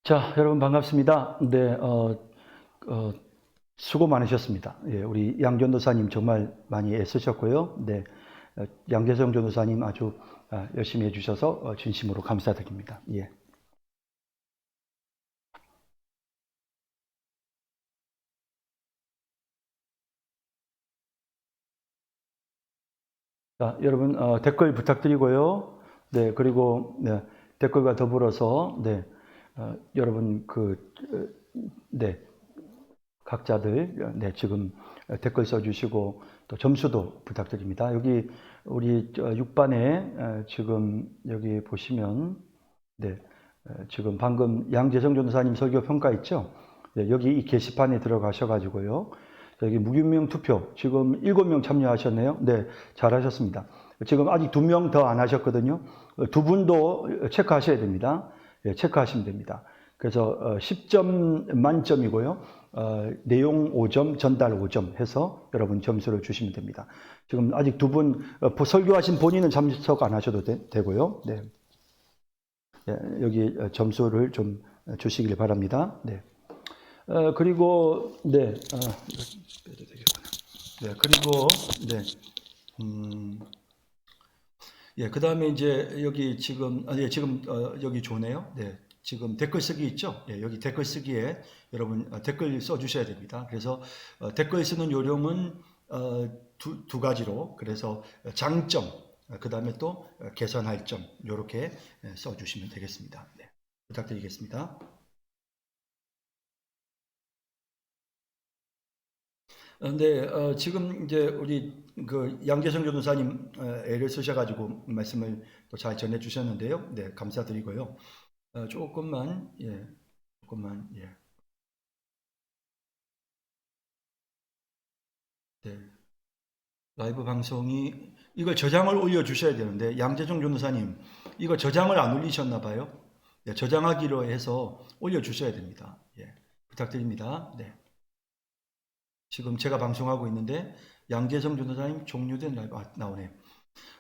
자, 여러분 반갑습니다. 네, 어, 수고 많으셨습니다. 예, 우리 양 전도사님 정말 많이 애쓰셨고요. 네, 양재성 전도사님 아주 열심히 해주셔서 진심으로 감사드립니다. 예. 자, 여러분 댓글 부탁드리고요. 네, 그리고 네, 댓글과 더불어서 네, 여러분 네, 각자들 네, 지금 댓글 써주시고 또 점수도 부탁드립니다. 여기 우리 6반에 지금 여기 보시면 네, 지금 방금 양재성 전도사님 설교 평가 있죠? 네, 여기 이 게시판에 들어가셔가지고요. 여기 무기명 투표 지금 7명 참여하셨네요. 네, 잘하셨습니다. 지금 아직 2명 더 안 하셨거든요. 두 분도 체크하셔야 됩니다. 네, 체크하시면 됩니다. 그래서 10점 만점이고요. 내용 5점, 전달 5점 해서 여러분 점수를 주시면 됩니다. 지금 아직 두 분 설교하신 본인은 참석 안 하셔도 되고요. 네. 네, 여기 점수를 좀 주시길 바랍니다. 네. 그리고 네, 네, 그리고 네, 예, 그 다음에 이제 여기 지금 예, 지금 여기 좋네요. 네, 지금 댓글 쓰기 있죠? 예, 여기 댓글 쓰기에 여러분 댓글 써주셔야 됩니다. 그래서 댓글 쓰는 요령은 두 가지로 그래서 장점, 그 다음에 또 개선할 점 이렇게 써주시면 되겠습니다. 네, 부탁드리겠습니다. 근데 지금 이제 우리 그 양재성 전도사님 애를 쓰셔가지고 말씀을 또 잘 전해주셨는데요. 네, 감사드리고요. 조금만 예, 조금만 예, 네. 라이브 방송이 이걸 저장을 올려주셔야 되는데 양재종 전도사님 이거 저장을 안 올리셨나 봐요. 네, 저장하기로 해서 올려주셔야 됩니다. 예, 부탁드립니다. 네. 지금 제가 방송하고 있는데 양재성 전도사님 종료된 라이브 나오네요.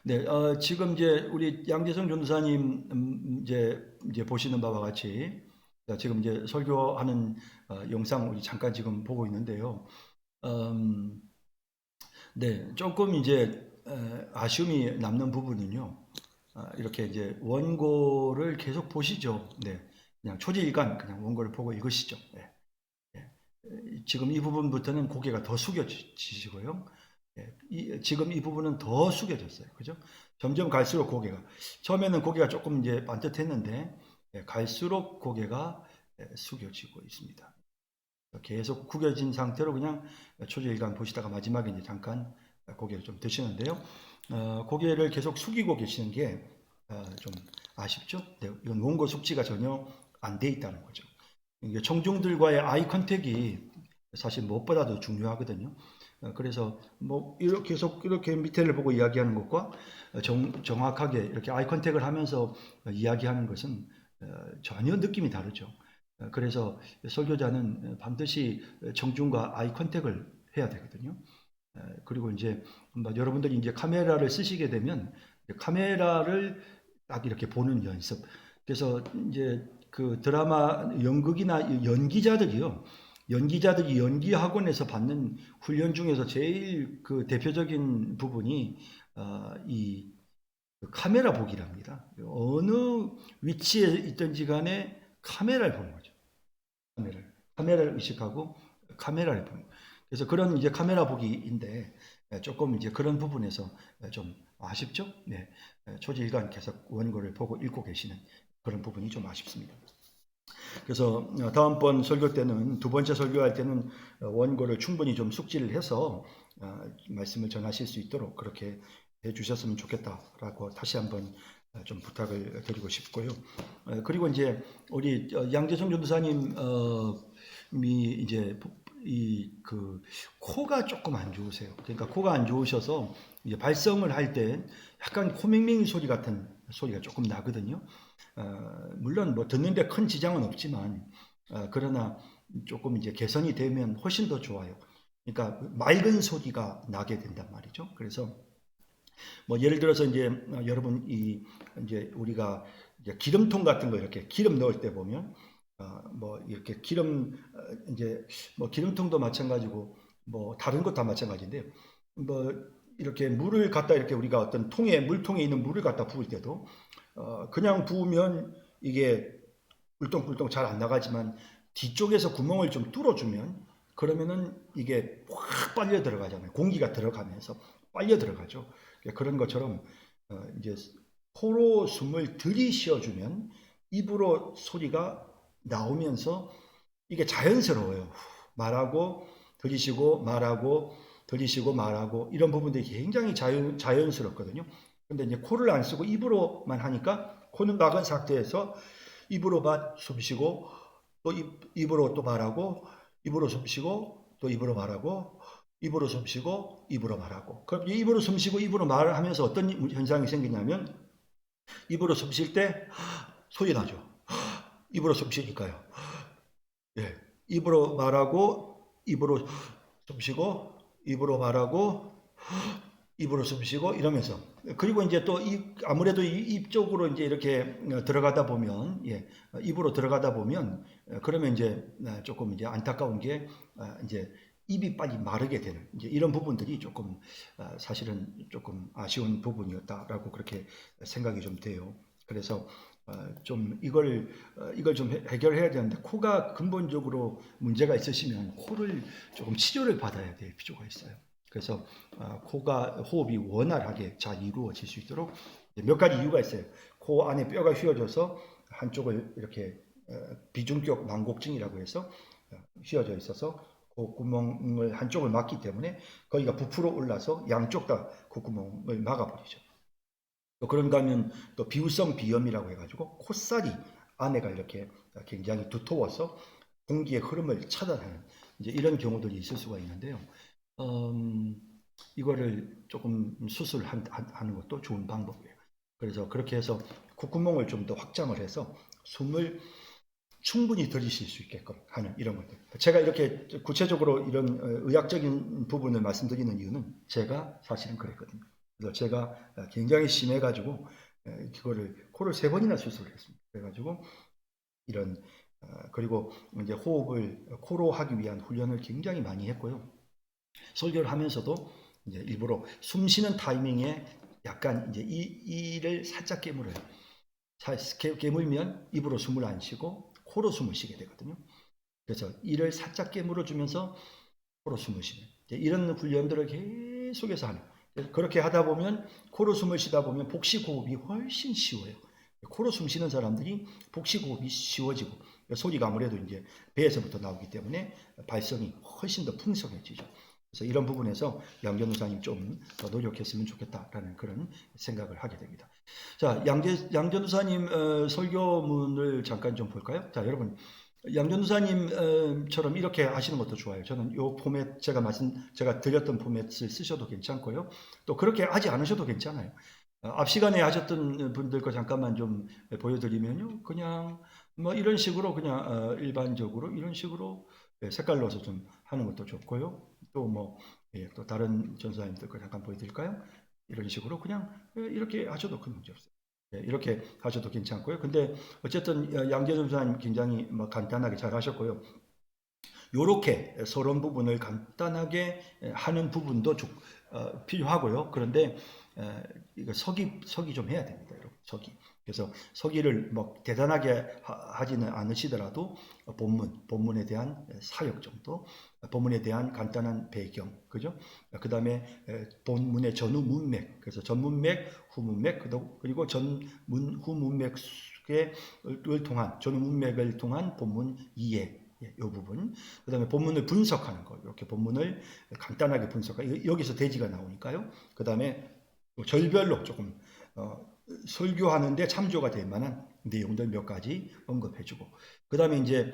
네, 지금 이제 우리 양재성 전도사님 이제 보시는 바와 같이 지금 이제 설교하는 영상 우리 잠깐 지금 보고 있는데요. 음, 네, 조금 이제 아쉬움이 남는 부분은요. 이렇게 이제 원고를 계속 보시죠. 네, 그냥 초지일관 그냥 원고를 보고 읽으시죠. 네, 지금 이 부분부터는 고개가 더 숙여지시고요. 지금 이 부분은 더 숙여졌어요. 그죠? 점점 갈수록 고개가 처음에는 고개가 조금 이제 반듯했는데 갈수록 고개가 숙여지고 있습니다. 계속 구겨진 상태로 그냥 초저일관 보시다가 마지막에 이제 잠깐 고개를 좀 드시는데요. 고개를 계속 숙이고 계시는 게 좀 아쉽죠? 네, 이건 원고 숙지가 전혀 안 돼 있다는 거죠. 이게 청중들과의 아이 컨택이 사실 무엇보다도 중요하거든요. 그래서 뭐 이렇게 계속 이렇게 밑에를 보고 이야기하는 것과 정확하게 이렇게 아이 컨택을 하면서 이야기하는 것은 전혀 느낌이 다르죠. 그래서 설교자는 반드시 청중과 아이 컨택을 해야 되거든요. 그리고 이제 여러분들이 이제 카메라를 쓰시게 되면 카메라를 딱 이렇게 보는 연습. 그래서 이제 그 드라마 연극이나 연기자들이요. 연기자들이 연기 학원에서 받는 훈련 중에서 제일 그 대표적인 부분이 이 카메라 보기랍니다. 어느 위치에 있든지 간에 카메라를 보는 거죠. 카메라를 의식하고 카메라를 보는 거예요. 그래서 그런 이제 카메라 보기인데 조금 이제 그런 부분에서 좀 아쉽죠? 네. 초지일관 계속 원고를 보고 읽고 계시는 그런 부분이 좀 아쉽습니다. 그래서 다음번 설교 때는 두 번째 설교할 때는 원고를 충분히 좀 숙지를 해서 말씀을 전하실 수 있도록 그렇게 해주셨으면 좋겠다라고 다시 한번 좀 부탁을 드리고 싶고요. 그리고 이제 우리 양재성 전도사님이 이제 그 코가 조금 안 좋으세요. 그러니까 코가 안 좋으셔서 이제 발성을 할 때 약간 코맹맹이 소리 같은 소리가 조금 나거든요. 물론 뭐 듣는데 큰 지장은 없지만 그러나 조금 이제 개선이 되면 훨씬 더 좋아요. 그러니까 맑은 소리가 나게 된단 말이죠. 그래서 뭐 예를 들어서 이제 여러분 이제 우리가 이제 기름통 같은 거 이렇게 기름 넣을 때 보면 뭐 이렇게 기름 이제 뭐 기름통도 마찬가지고 뭐 다른 것 다 마찬가지인데요. 뭐 이렇게 물을 갖다 이렇게 우리가 어떤 통에 물통에 있는 물을 갖다 부을 때도 그냥 부으면 이게 꿀똥꿀똥 잘 안 나가지만 뒤쪽에서 구멍을 좀 뚫어주면 그러면은 이게 확 빨려 들어가잖아요. 공기가 들어가면서 빨려 들어가죠. 그런 것처럼 이제 코로 숨을 들이쉬어주면 입으로 소리가 나오면서 이게 자연스러워요. 말하고 들이쉬고 말하고 들이쉬고 말하고 이런 부분들이 굉장히 자연스럽거든요. 근데 이제 코를 안 쓰고 입으로만 하니까 코는 막은 상태에서 입으로만 숨 쉬고 또 입으로 또 말하고 입으로 숨 쉬고 또 입으로 말하고 입으로 숨 쉬고 입으로 말하고. 그럼 입으로 숨 쉬고 입으로 말을 하면서 어떤 현상이 생기냐면 입으로 숨 쉴 때 소리 나죠. 입으로 숨 쉬니까요. 예. 입으로 말하고 입으로 숨 쉬고 입으로 말하고 입으로 숨 쉬고 이러면서 그리고 이제 또 아무래도 입 쪽으로 이제 이렇게 들어가다 보면 입으로 들어가다 보면 그러면 이제 조금 이제 안타까운 게 이제 입이 빨리 마르게 되는 이제 이런 부분들이 조금 사실은 조금 아쉬운 부분이었다라고 그렇게 생각이 좀 돼요. 그래서 좀 이걸 좀 해결해야 되는데 코가 근본적으로 문제가 있으시면 코를 조금 치료를 받아야 될 필요가 있어요. 그래서 코가 호흡이 원활하게 잘 이루어질 수 있도록 몇 가지 이유가 있어요. 코 안에 뼈가 휘어져서 한쪽을 이렇게 비중격 난곡증이라고 해서 휘어져 있어서 콧구멍을 한쪽을 막기 때문에 거기가 부풀어 올라서 양쪽 다 콧구멍을 막아버리죠. 또 그런가 하면 또 비우성 비염이라고 해가지고 콧살이 안에가 이렇게 굉장히 두터워서 공기의 흐름을 차단하는 이제 이런 경우들이 있을 수가 있는데요. 이거를 조금 수술하는 것도 좋은 방법이에요. 그래서 그렇게 해서 콧구멍을 좀 더 확장을 해서 숨을 충분히 들이쉴 수 있게끔 하는 이런 것들. 제가 이렇게 구체적으로 이런 의학적인 부분을 말씀드리는 이유는 제가 사실은 그랬거든요. 그래서 제가 굉장히 심해가지고 그거를 코를 3번이나 수술을 했습니다. 그래가지고 이런 그리고 이제 호흡을 코로 하기 위한 훈련을 굉장히 많이 했고요. 설교를 하면서도 이제 일부러 숨 쉬는 타이밍에 약간 이제 이를 살짝 깨물어요. 깨물면 입으로 숨을 안 쉬고 코로 숨을 쉬게 되거든요. 그래서 이를 살짝 깨물어 주면서 코로 숨을 쉬는 이런 훈련들을 계속해서 하는. 그렇게 하다 보면 코로 숨을 쉬다 보면 복식 호흡이 훨씬 쉬워요. 코로 숨 쉬는 사람들이 복식 호흡이 쉬워지고 소리가 아무래도 이제 배에서부터 나오기 때문에 발성이 훨씬 더 풍성해지죠. 그래서 이런 부분에서 양 전도사님 좀 더 노력했으면 좋겠다라는 그런 생각을 하게 됩니다. 자, 양 전도사님 설교문을 잠깐 좀 볼까요? 자, 여러분 양 전도사님처럼 이렇게 하시는 것도 좋아요. 저는 요 포맷 제가 드렸던 포맷을 쓰셔도 괜찮고요. 또 그렇게 하지 않으셔도 괜찮아요. 앞 시간에 하셨던 분들 거 잠깐만 좀 보여드리면요, 그냥 뭐 이런 식으로 그냥 일반적으로 이런 식으로 색깔 넣어서 좀 하는 것도 좋고요. 또 뭐 또 다른 전사님들 거 잠깐 보여드릴까요? 이런 식으로 그냥 이렇게 하셔도 큰 문제 없어요. 이렇게 하셔도 괜찮고요. 근데 어쨌든 양재 전사님 굉장히 뭐 간단하게 잘 하셨고요. 요렇게 서론 부분을 간단하게 하는 부분도 필요하고요. 그런데 이거 서기 좀 해야 됩니다, 여러분. 서기. 그래서 서기를 뭐 대단하게 하지는 않으시더라도 본문에 대한 사역 정도, 본문에 대한 간단한 배경, 그죠? 그 다음에 본문의 전후 문맥, 그래서 전문맥, 후문맥, 그리고 전문, 후문맥을 통한, 전후 문맥을 통한 본문 이해, 이 부분. 그 다음에 본문을 분석하는 거, 이렇게 본문을 간단하게 분석하고, 여기서 대지가 나오니까요. 그 다음에 절별로 조금 설교하는데 참조가 될 만한 내용들 몇 가지 언급해주고, 그 다음에 이제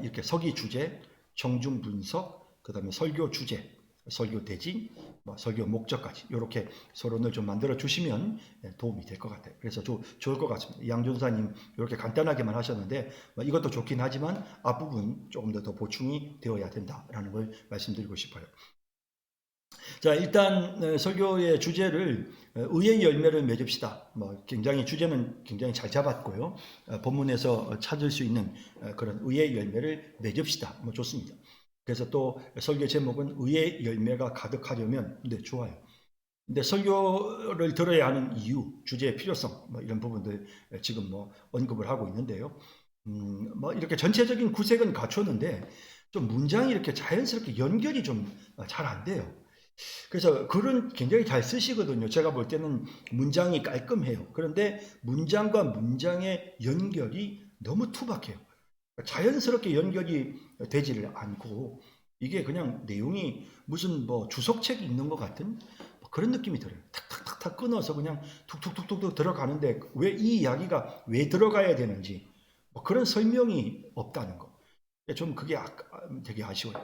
이렇게 서기 주제, 청중 분석, 그 다음에 설교 주제, 설교 대지, 설교 목적까지 이렇게 서론을 좀 만들어 주시면 도움이 될 것 같아요. 그래서 좋을 것 같습니다. 양 전사님 이렇게 간단하게만 하셨는데 이것도 좋긴 하지만 앞부분 조금 더 보충이 되어야 된다라는 걸 말씀드리고 싶어요. 자, 일단 설교의 주제를 의의 열매를 맺읍시다. 뭐 굉장히 주제는 굉장히 잘 잡았고요. 본문에서 찾을 수 있는 그런 의의 열매를 맺읍시다. 뭐 좋습니다. 그래서 또 설교 제목은 의의 열매가 가득하려면, 네, 좋아요. 근데 설교를 들어야 하는 이유, 주제의 필요성, 뭐 이런 부분들 지금 뭐 언급을 하고 있는데요. 뭐 이렇게 전체적인 구색은 갖췄는데 좀 문장이 이렇게 자연스럽게 연결이 좀 잘 안 돼요. 그래서 글은 굉장히 잘 쓰시거든요. 제가 볼 때는 문장이 깔끔해요. 그런데 문장과 문장의 연결이 너무 투박해요. 자연스럽게 연결이 되지를 않고 이게 그냥 내용이 무슨 뭐 주석책이 있는 것 같은 그런 느낌이 들어요. 탁탁탁탁 끊어서 그냥 툭툭툭툭 들어가는데 왜 이 이야기가 왜 들어가야 되는지 뭐 그런 설명이 없다는 거. 좀 그게 되게 아쉬워요.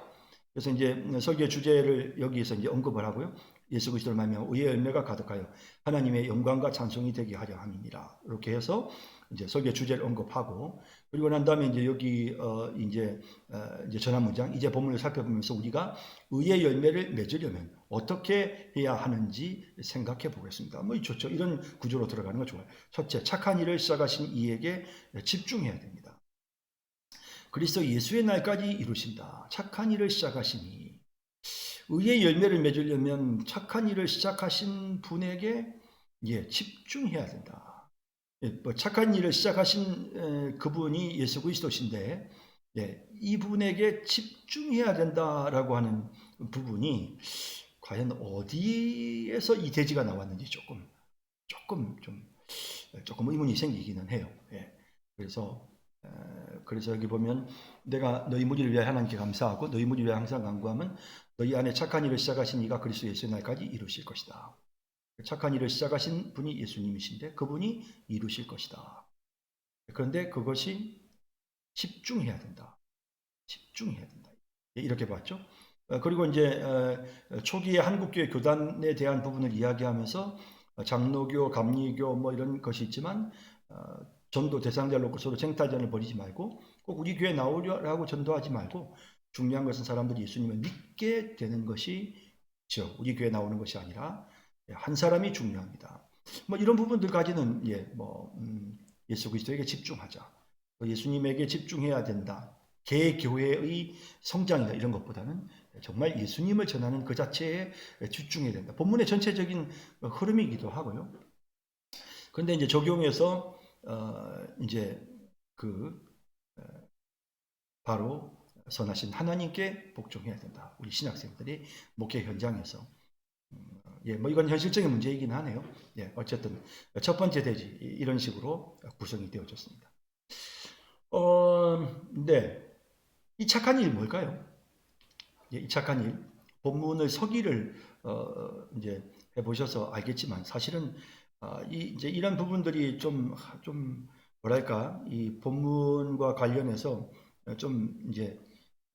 그래서 이제 설교 주제를 여기에서 이제 언급을 하고요. 예수 그리스도를 말미암아 의의 열매가 가득하여 하나님의 영광과 찬송이 되게 하려 함이니라. 이렇게 해서 이제 설교 주제를 언급하고 그리고 난 다음에 이제 여기 이제 전한 문장 이제 본문을 살펴보면서 우리가 의의 열매를 맺으려면 어떻게 해야 하는지 생각해 보겠습니다. 뭐 좋죠. 이런 구조로 들어가는 거 좋아요. 첫째, 착한 일을 시작하신 이에게 집중해야 됩니다. 그리스도 예수의 날까지 이루신다. 착한 일을 시작하시니 의의 열매를 맺으려면 착한 일을 시작하신 분에게 집중해야 된다. 뭐 착한 일을 시작하신 그분이 예수 그리스도신데 이분에게 집중해야 된다라고 하는 부분이 과연 어디에서 이 대지가 나왔는지 조금 의문이 생기기는 해요. 그래서 여기 보면 내가 너희 무리를 위하여 하나님께 감사하고 너희 무리를 위하여 항상 간구하면 너희 안에 착한 일을 시작하신 이가 그리스도 예수의 날까지 이루실 것이다. 착한 일을 시작하신 분이 예수님이신데 그분이 이루실 것이다. 그런데 그것이 집중해야 된다. 집중해야 된다. 이렇게 봤죠. 그리고 이제 초기의 한국교회 교단에 대한 부분을 이야기하면서 장로교, 감리교 뭐 이런 것이 있지만 전도 대상자를 놓고 서로 쟁탈전을 벌이지 말고 꼭 우리 교회 나오려고 전도하지 말고 중요한 것은 사람들이 예수님을 믿게 되는 것이죠. 우리 교회 나오는 것이 아니라 한 사람이 중요합니다. 뭐 이런 부분들까지는 예수 그리스도에게 집중하자. 예수님에게 집중해야 된다. 개교회의 성장이다 이런 것보다는 정말 예수님을 전하는 그 자체에 집중해야 된다. 본문의 전체적인 흐름이기도 하고요. 그런데 이제 적용해서 이제 바로 선하신 하나님께 복종해야 된다. 우리 신학생들이 목회 현장에서 뭐 이건 현실적인 문제이긴 하네요. 어쨌든 첫 번째 대지 이런 식으로 구성이 되어졌습니다. 네, 이 착한 일 뭘까요? 이 착한 일 본문을 서기를 이제 해보셔서 알겠지만 사실은 이제 이런 부분들이 좀 뭐랄까 이 본문과 관련해서 좀 이제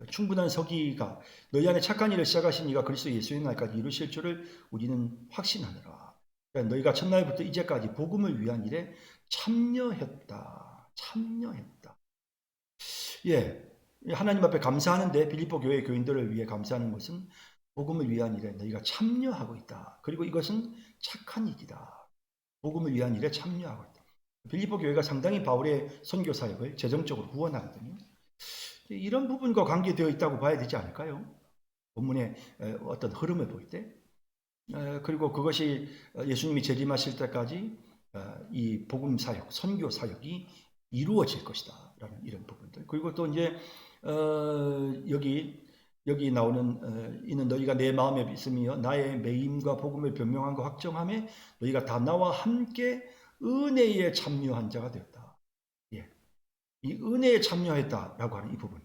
충분한 서기가 너희 안에 착한 일을 시작하신 이가 그리스도 예수의 날까지 이루실 줄을 우리는 확신하노라. 그러니까 너희가 첫날부터 이제까지 복음을 위한 일에 참여했다. 하나님 앞에 감사하는데 빌립보 교회 교인들을 위해 감사하는 것은 복음을 위한 일에 너희가 참여하고 있다. 그리고 이것은 착한 일이다. 복음을 위한 일에 참여하고 있다. 빌립보 교회가 상당히 바울의 선교 사역을 재정적으로 후원하거든요. 이런 부분과 관계되어 있다고 봐야 되지 않을까요? 본문의 어떤 흐름을 볼 때. 그리고 그것이 예수님이 재림하실 때까지 이 복음 사역, 선교 사역이 이루어질 것이다. 라는 이런 부분들. 그리고 또 이제 여기 나오는 이는 너희가 내 마음에 있으며 나의 매임과 복음을 변명한 거 확정함에 너희가 다 나와 함께 은혜에 참여한 자가 되었다. 이 은혜에 참여했다라고 하는 이 부분.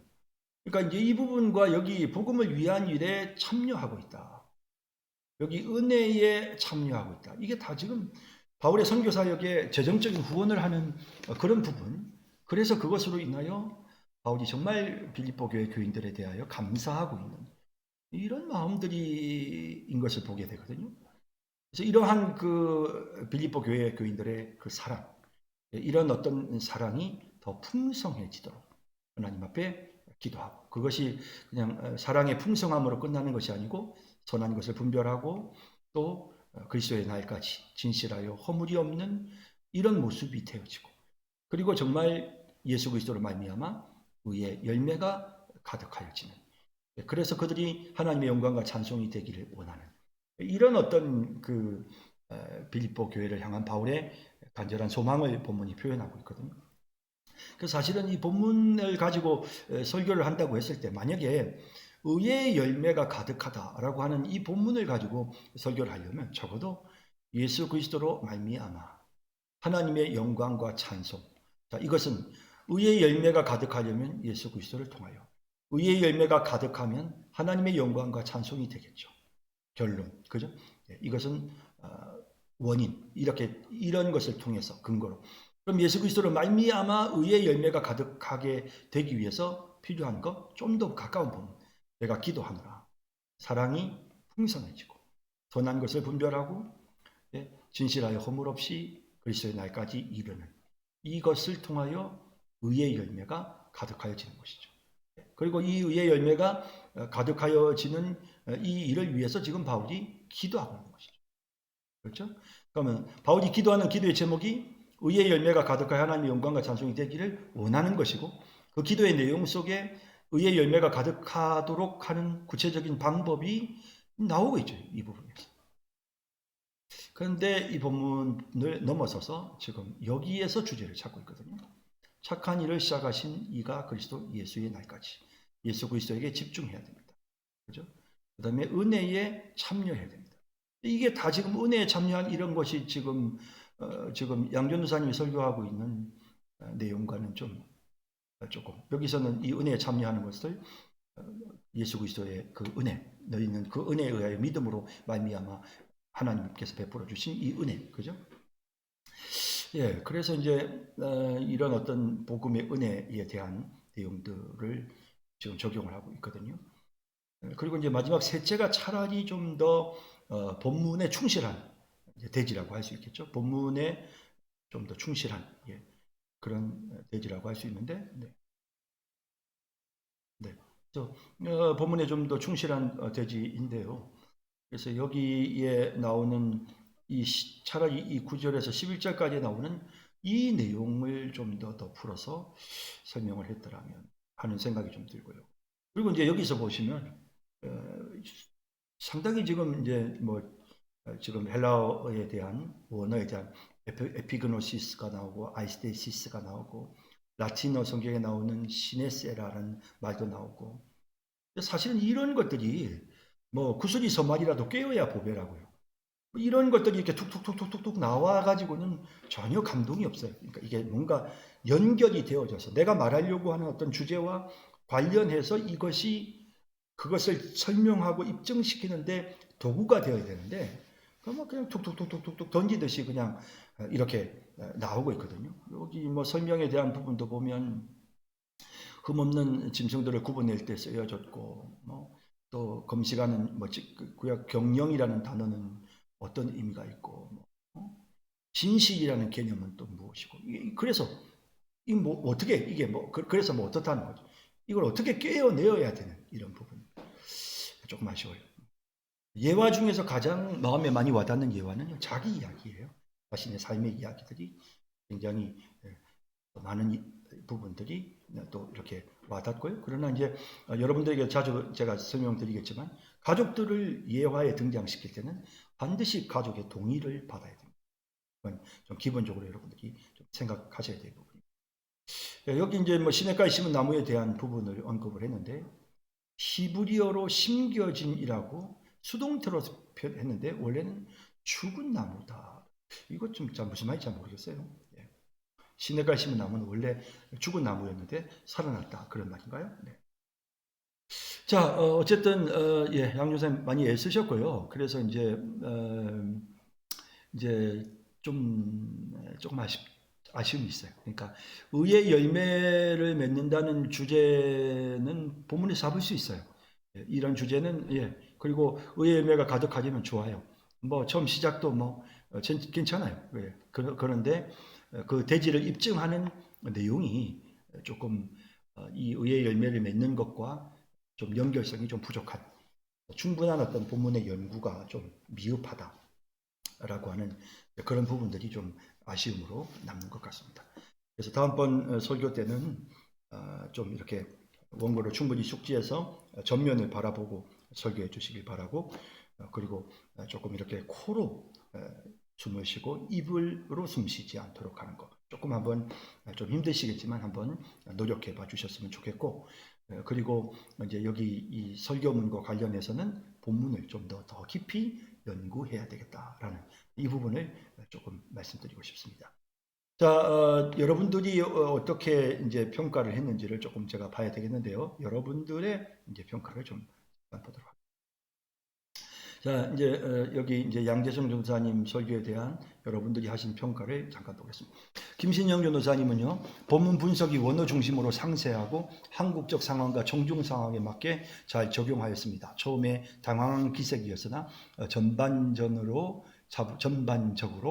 그러니까 이제 이 부분과 여기 복음을 위한 일에 참여하고 있다. 여기 은혜에 참여하고 있다. 이게 다 지금 바울의 선교 사역에 재정적인 후원을 하는 그런 부분. 그래서 그것으로 인하여 바울이 정말 빌립보 교회 교인들에 대하여 감사하고 있는 이런 마음들인 것을 보게 되거든요. 그래서 이러한 그 빌립보 교회 교인들의 그 사랑, 이런 어떤 사랑이 더 풍성해지도록 하나님 앞에 기도하고 그것이 그냥 사랑의 풍성함으로 끝나는 것이 아니고 선한 것을 분별하고 또 그리스도의 날까지 진실하여 허물이 없는 이런 모습이 되어지고, 그리고 정말 예수 그리스도로 말미암아 의의 열매가 가득하여지는, 그래서 그들이 하나님의 영광과 찬송이 되기를 원하는 이런 어떤 그 빌립보 교회를 향한 바울의 간절한 소망을 본문이 표현하고 있거든요. 그래서 사실은 이 본문을 가지고 설교를 한다고 했을 때, 만약에 의의 열매가 가득하다라고 하는 이 본문을 가지고 설교를 하려면 적어도 예수 그리스도로 말미암아 하나님의 영광과 찬송, 자, 이것은 의의 열매가 가득하려면 예수 그리스도를 통하여, 의의 열매가 가득하면 하나님의 영광과 찬송이 되겠죠. 결론, 그죠? 이것은 원인, 이렇게 이런 것을 통해서 근거로. 그럼 예수 그리스도로 말미암아 의의 열매가 가득하게 되기 위해서 필요한 것, 좀 더 가까운 본문. 내가 기도하노라. 사랑이 풍성해지고 선한 것을 분별하고 진실하여 허물 없이 그리스도의 날까지 이르는, 이것을 통하여 의의 열매가 가득하여지는 것이죠. 그리고 이 의의 열매가 가득하여지는 이 일을 위해서 지금 바울이 기도하고 있는 것이죠. 그렇죠? 그러면 바울이 기도하는 기도의 제목이 의의 열매가 가득하여 하나님의 영광과 찬송이 되기를 원하는 것이고, 그 기도의 내용 속에 의의 열매가 가득하도록 하는 구체적인 방법이 나오고 있죠. 이 부분에서. 그런데 이 본문을 넘어서서 지금 여기에서 주제를 찾고 있거든요. 착한 일을 시작하신 이가 그리스도 예수의 날까지 예수 그리스도에게 집중해야 됩니다. 그죠? 그 다음에 은혜에 참여해야 됩니다. 이게 다 지금 은혜에 참여한 이런 것이 지금 양전도사님이 설교하고 있는 내용과는 조금, 여기서는 이 은혜에 참여하는 것을 예수 그리스도의 그 은혜, 너희는 그 은혜에 의하여 믿음으로 말미암아 하나님께서 베풀어 주신 이 은혜, 그죠? 예, 그래서 이제 이런 어떤 복음의 은혜에 대한 내용들을 지금 적용을 하고 있거든요. 그리고 이제 마지막 셋째가 차라리 좀 더 본문에 충실한 대지라고 할 수 있겠죠. 본문에 좀 더 충실한 그런 대지라고 할 수 있는데, 그래서 본문에 좀 더 충실한 대지인데요. 그래서 여기에 나오는 차라리 이 9절에서 11절까지 나오는 이 내용을 좀 더 풀어서 설명을 했더라면 하는 생각이 좀 들고요. 그리고 이제 여기서 보시면 상당히 지금 이제 지금 헬라어에 대한 원어에 대한 에피그노시스가 나오고 아이스테시스가 나오고 라틴어 성경에 나오는 시네세라는 말도 나오고, 사실은 이런 것들이 구슬이 서말이라도 꿰어야 보배라고요. 이런 것들이 이렇게 툭툭툭툭툭 나와가지고는 전혀 감동이 없어요. 그러니까 이게 뭔가 연결이 되어져서 내가 말하려고 하는 어떤 주제와 관련해서 그것을 설명하고 입증시키는데 도구가 되어야 되는데, 그냥 툭툭툭툭툭 던지듯이 그냥 이렇게 나오고 있거든요. 여기 설명에 대한 부분도 보면 흠없는 짐승들을 구분낼 때 쓰여졌고, 또 금식하는 구약 경영이라는 단어는 어떤 의미가 있고, 진실이라는 개념은 또 무엇이고, 그래서 그래서 어떻다는 거죠. 이걸 어떻게 깨어내어야 되는 이런 부분 조금 아쉬워요. 예화 중에서 가장 마음에 많이 와닿는 예화는 자기 이야기예요. 자신의 삶의 이야기들이 굉장히 많은 부분들이 또 이렇게 와닿고요. 그러나 이제 여러분들에게 자주 제가 설명드리겠지만, 가족들을 예화에 등장시킬 때는 반드시 가족의 동의를 받아야 됩니다. 그건 좀 기본적으로 여러분들이 좀 생각하셔야 될 부분입니다. 여기 이제 시냇가에 심은 나무에 대한 부분을 언급을 했는데, 히브리어로 심겨진이라고 수동태로 표현했는데 원래는 죽은 나무다. 이것 좀 무슨 말인지 잘 모르겠어요. 시냇가에 심은 나무는 원래 죽은 나무였는데 살아났다, 그런 말인가요? 네. 자, 어쨌든 양조사님 많이 애쓰셨고요. 그래서 이제 조금 아쉬움이 있어요. 그러니까 의의 열매를 맺는다는 주제는 본문에 잡을 수 있어요. 이런 주제는 그리고 의의 열매가 가득하면 좋아요. 처음 시작도 괜찮아요. 그런데 그 대지를 입증하는 내용이 조금 이 의의 열매를 맺는 것과 좀 연결성이 좀 부족한 충분한 어떤 본문의 연구가 좀 미흡하다라고 하는 그런 부분들이 좀 아쉬움으로 남는 것 같습니다. 그래서 다음번 설교 때는 좀 이렇게 원고를 충분히 숙지해서 전면을 바라보고 설교해 주시길 바라고, 그리고 조금 이렇게 코로 숨을 쉬고 입으로 숨 쉬지 않도록 하는 것, 조금 한번 좀 힘드시겠지만 한번 노력해 봐 주셨으면 좋겠고, 그리고 이제 여기 이 설교문과 관련해서는 본문을 좀 더 깊이 연구해야 되겠다라는 이 부분을 조금 말씀드리고 싶습니다. 자, 여러분들이 어떻게 이제 평가를 했는지를 조금 제가 봐야 되겠는데요. 여러분들의 이제 평가를 좀 보도록 하겠습니다. 자, 이제 여기 이제 양재성 전도사님 설교에 대한 여러분들이 하신 평가를 잠깐 보겠습니다. 김신영 전도사님은요, 본문 분석이 원어 중심으로 상세하고 한국적 상황과 청중 상황에 맞게 잘 적용하였습니다. 처음에 당황한 기색이었으나 전반적으로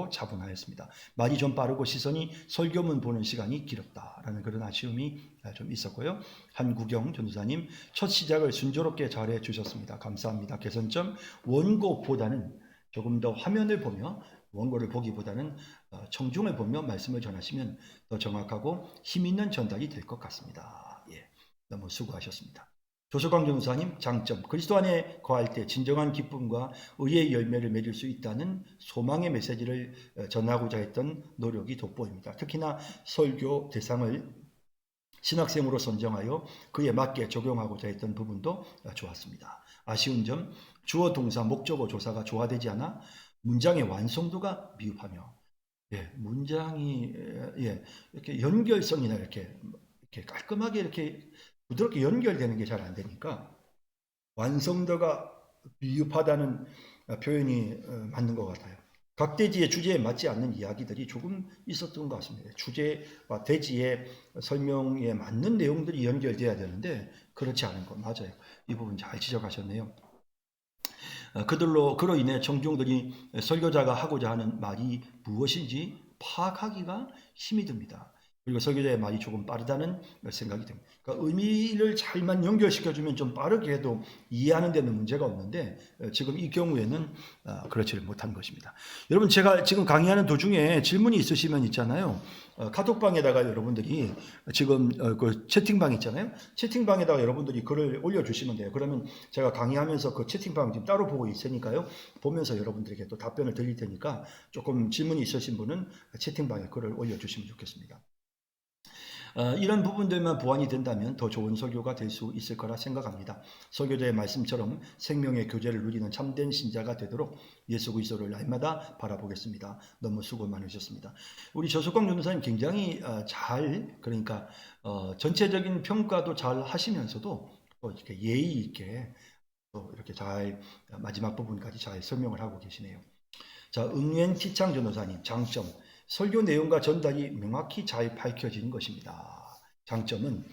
차분하였습니다. 말이 좀 빠르고 시선이 설교문 보는 시간이 길었다라는 그런 아쉬움이 좀 있었고요. 한국영 전도사님, 첫 시작을 순조롭게 잘해 주셨습니다. 감사합니다. 개선점, 원고보다는 조금 더 화면을 보며, 원고를 보기보다는 청중을 보며 말씀을 전하시면 더 정확하고 힘있는 전달이 될 것 같습니다. 예, 너무 수고하셨습니다. 조석광 전도사님, 장점, 그리스도 안에 거할 때 진정한 기쁨과 의의 열매를 맺을 수 있다는 소망의 메시지를 전하고자 했던 노력이 돋보입니다. 특히나 설교 대상을 신학생으로 선정하여 그에 맞게 적용하고자 했던 부분도 좋았습니다. 아쉬운 점, 주어 동사 목적어 조사가 조화되지 않아 문장의 완성도가 미흡하며, 문장이 이렇게 연결성이나 이렇게 깔끔하게 이렇게 부드럽게 연결되는 게 잘 안 되니까 완성도가 미흡하다는 표현이 맞는 것 같아요. 각 대지의 주제에 맞지 않는 이야기들이 조금 있었던 것 같습니다. 주제와 대지의 설명에 맞는 내용들이 연결돼야 되는데 그렇지 않은 것 맞아요. 이 부분 잘 지적하셨네요. 그로 인해 청중들이 설교자가 하고자 하는 말이 무엇인지 파악하기가 힘이 듭니다. 그리고 설교자의 말이 조금 빠르다는 생각이 듭니다. 그러니까 의미를 잘만 연결시켜주면 좀 빠르게 해도 이해하는 데는 문제가 없는데 지금 이 경우에는 그렇지를 못한 것입니다. 여러분, 제가 지금 강의하는 도중에 질문이 있으시면 있잖아요. 카톡방에다가 여러분들이 지금 그 채팅방 있잖아요. 채팅방에다가 여러분들이 글을 올려주시면 돼요. 그러면 제가 강의하면서 그 채팅방 지금 따로 보고 있으니까요. 보면서 여러분들에게 또 답변을 드릴 테니까 조금 질문이 있으신 분은 채팅방에 글을 올려주시면 좋겠습니다. 이런 부분들만 보완이 된다면 더 좋은 설교가 될 수 있을 거라 생각합니다. 설교자의 말씀처럼 생명의 교제를 누리는 참된 신자가 되도록 예수 그리스도를 날마다 바라보겠습니다. 너무 수고 많으셨습니다. 우리 조석광 전도사님 굉장히 그러니까 전체적인 평가도 잘 하시면서도 또 이렇게 예의 있게 또 이렇게 잘 마지막 부분까지 잘 설명을 하고 계시네요. 자, 응웬티창 전도사님, 장점, 설교 내용과 전달이 명확히 잘 밝혀지는 것입니다. 장점은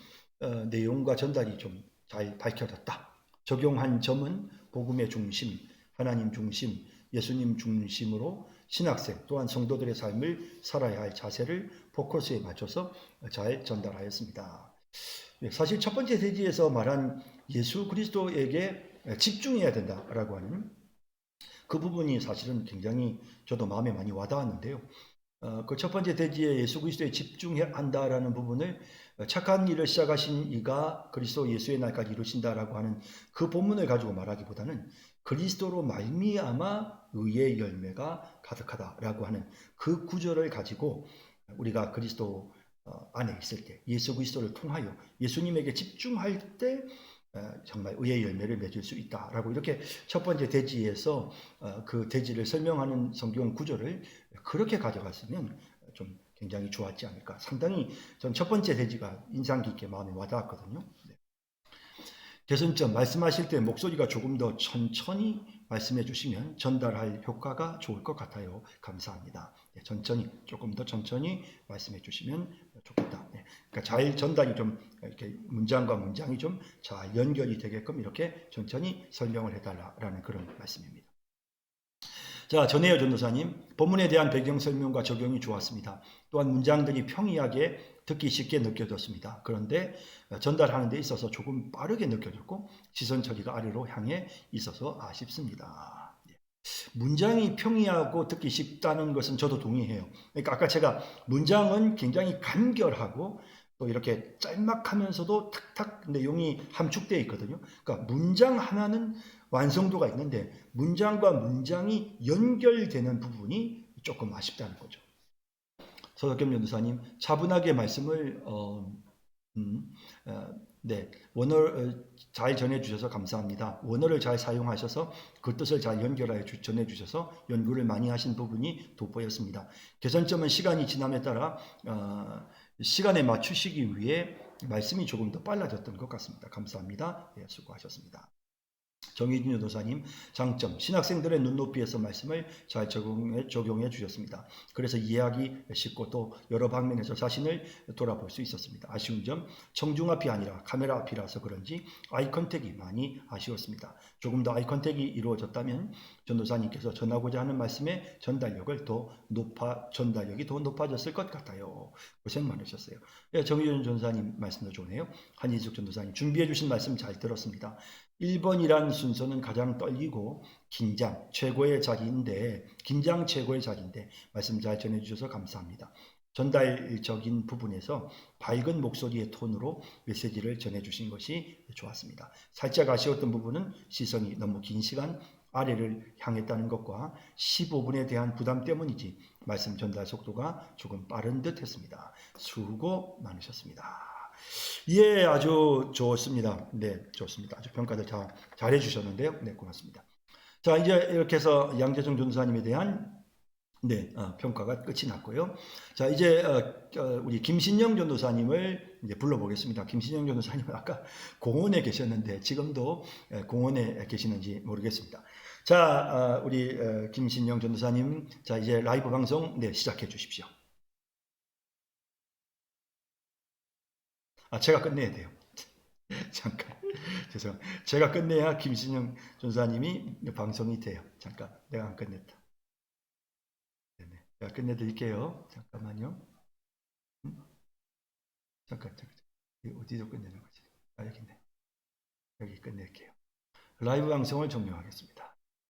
내용과 전달이 좀 잘 밝혀졌다. 적용한 점은 복음의 중심, 하나님 중심, 예수님 중심으로 신학생 또한 성도들의 삶을 살아야 할 자세를 포커스에 맞춰서 잘 전달하였습니다. 사실 첫 번째 대지에서 말한 예수 그리스도에게 집중해야 된다라고 하는 그 부분이 사실은 굉장히 저도 마음에 많이 와닿았는데요. 그 첫 번째 대지에 예수 그리스도에 집중해야 한다라는 부분을 착한 일을 시작하신 이가 그리스도 예수의 날까지 이루신다라고 하는 그 본문을 가지고 말하기보다는 그리스도로 말미암아 의의 열매가 가득하다라고 하는 그 구절을 가지고 우리가 그리스도 안에 있을 때 예수 그리스도를 통하여 예수님에게 집중할 때 정말 의의 열매를 맺을 수 있다라고 이렇게 첫 번째 대지에서 그 대지를 설명하는 성경 구절을 그렇게 가져갔으면 좀 굉장히 좋았지 않을까. 상당히 전 첫 번째 대지가 인상 깊게 마음에 와닿았거든요. 개선점, 말씀하실 때 목소리가 조금 더 천천히 말씀해 주시면 전달할 효과가 좋을 것 같아요. 감사합니다. 조금 더 천천히 말씀해 주시면 좋겠다. 그러니까 잘 전달이 좀 이렇게 문장과 문장이 좀 잘 연결이 되게끔 이렇게 천천히 설명을 해달라라는 그런 말씀입니다. 자, 전혜여 전도사님, 본문에 대한 배경 설명과 적용이 좋았습니다. 또한 문장들이 평이하게 듣기 쉽게 느껴졌습니다. 그런데 전달하는 데 있어서 조금 빠르게 느껴졌고 시선 처리가 아래로 향해 있어서 아쉽습니다. 문장이 평이하고 듣기 쉽다는 것은 저도 동의해요. 그러니까 아까 제가 문장은 굉장히 간결하고 또 이렇게 짤막하면서도 탁탁 내용이 함축되어 있거든요. 그러니까 문장 하나는 완성도가 있는데 문장과 문장이 연결되는 부분이 조금 아쉽다는 거죠. 서덕겸 전도사님, 차분하게 말씀을 네, 원어를 잘 전해주셔서 감사합니다. 원어를 잘 사용하셔서 그 뜻을 잘 연결하여 전해주셔서 연구를 많이 하신 부분이 돋보였습니다. 개선점은 시간이 지남에 따라 시간에 맞추시기 위해 말씀이 조금 더 빨라졌던 것 같습니다. 감사합니다. 네, 수고하셨습니다. 정희진 교도사님, 장점, 신학생들의 눈높이에서 말씀을 잘 적용해 주셨습니다. 그래서 이해하기 쉽고 또 여러 방면에서 자신을 돌아볼 수 있었습니다. 아쉬운 점, 청중 앞이 아니라 카메라 앞이라서 그런지 아이 컨택이 많이 아쉬웠습니다. 조금 더 아이 컨택이 이루어졌다면 전도사님께서 전하고자 하는 말씀의 전달력이 더 높아졌을 것 같아요. 고생 많으셨어요. 네, 정희준 전도사님 말씀도 좋네요. 한희숙 전도사님, 준비해 주신 말씀 잘 들었습니다. 1번이란 순서는 가장 떨리고 긴장 최고의 자리인데 말씀 잘 전해주셔서 감사합니다. 전달적인 부분에서 밝은 목소리의 톤으로 메시지를 전해주신 것이 좋았습니다. 살짝 아쉬웠던 부분은 시선이 너무 긴 시간 아래를 향했다는 것과 15분에 대한 부담 때문이지 말씀 전달 속도가 조금 빠른 듯 했습니다. 수고 많으셨습니다. 예, 아주 좋습니다. 네, 좋습니다. 아주 평가들 잘 해주셨는데요. 네, 고맙습니다. 자, 이제 이렇게 해서 양재정 전도사님에 대한 네, 평가가 끝이 났고요. 자, 이제 우리 김신영 전도사님을 이제 불러보겠습니다. 김신영 전도사님은 아까 공원에 계셨는데 지금도 공원에 계시는지 모르겠습니다. 자, 우리 김신영 전도사님, 자 이제 라이브 방송 네 시작해 주십시오. 제가 끝내야 돼요. 잠깐 죄송합니다. 제가 끝내야 김신영 전사님이 방송이 돼요. 잠깐 내가 안 끝냈다. 네네. 제가 끝내드릴게요. 잠깐만요. 잠깐 어디서 끝내는 거지? 여기 있네. 여기 끝낼게요. 라이브 방송을 종료하겠습니다.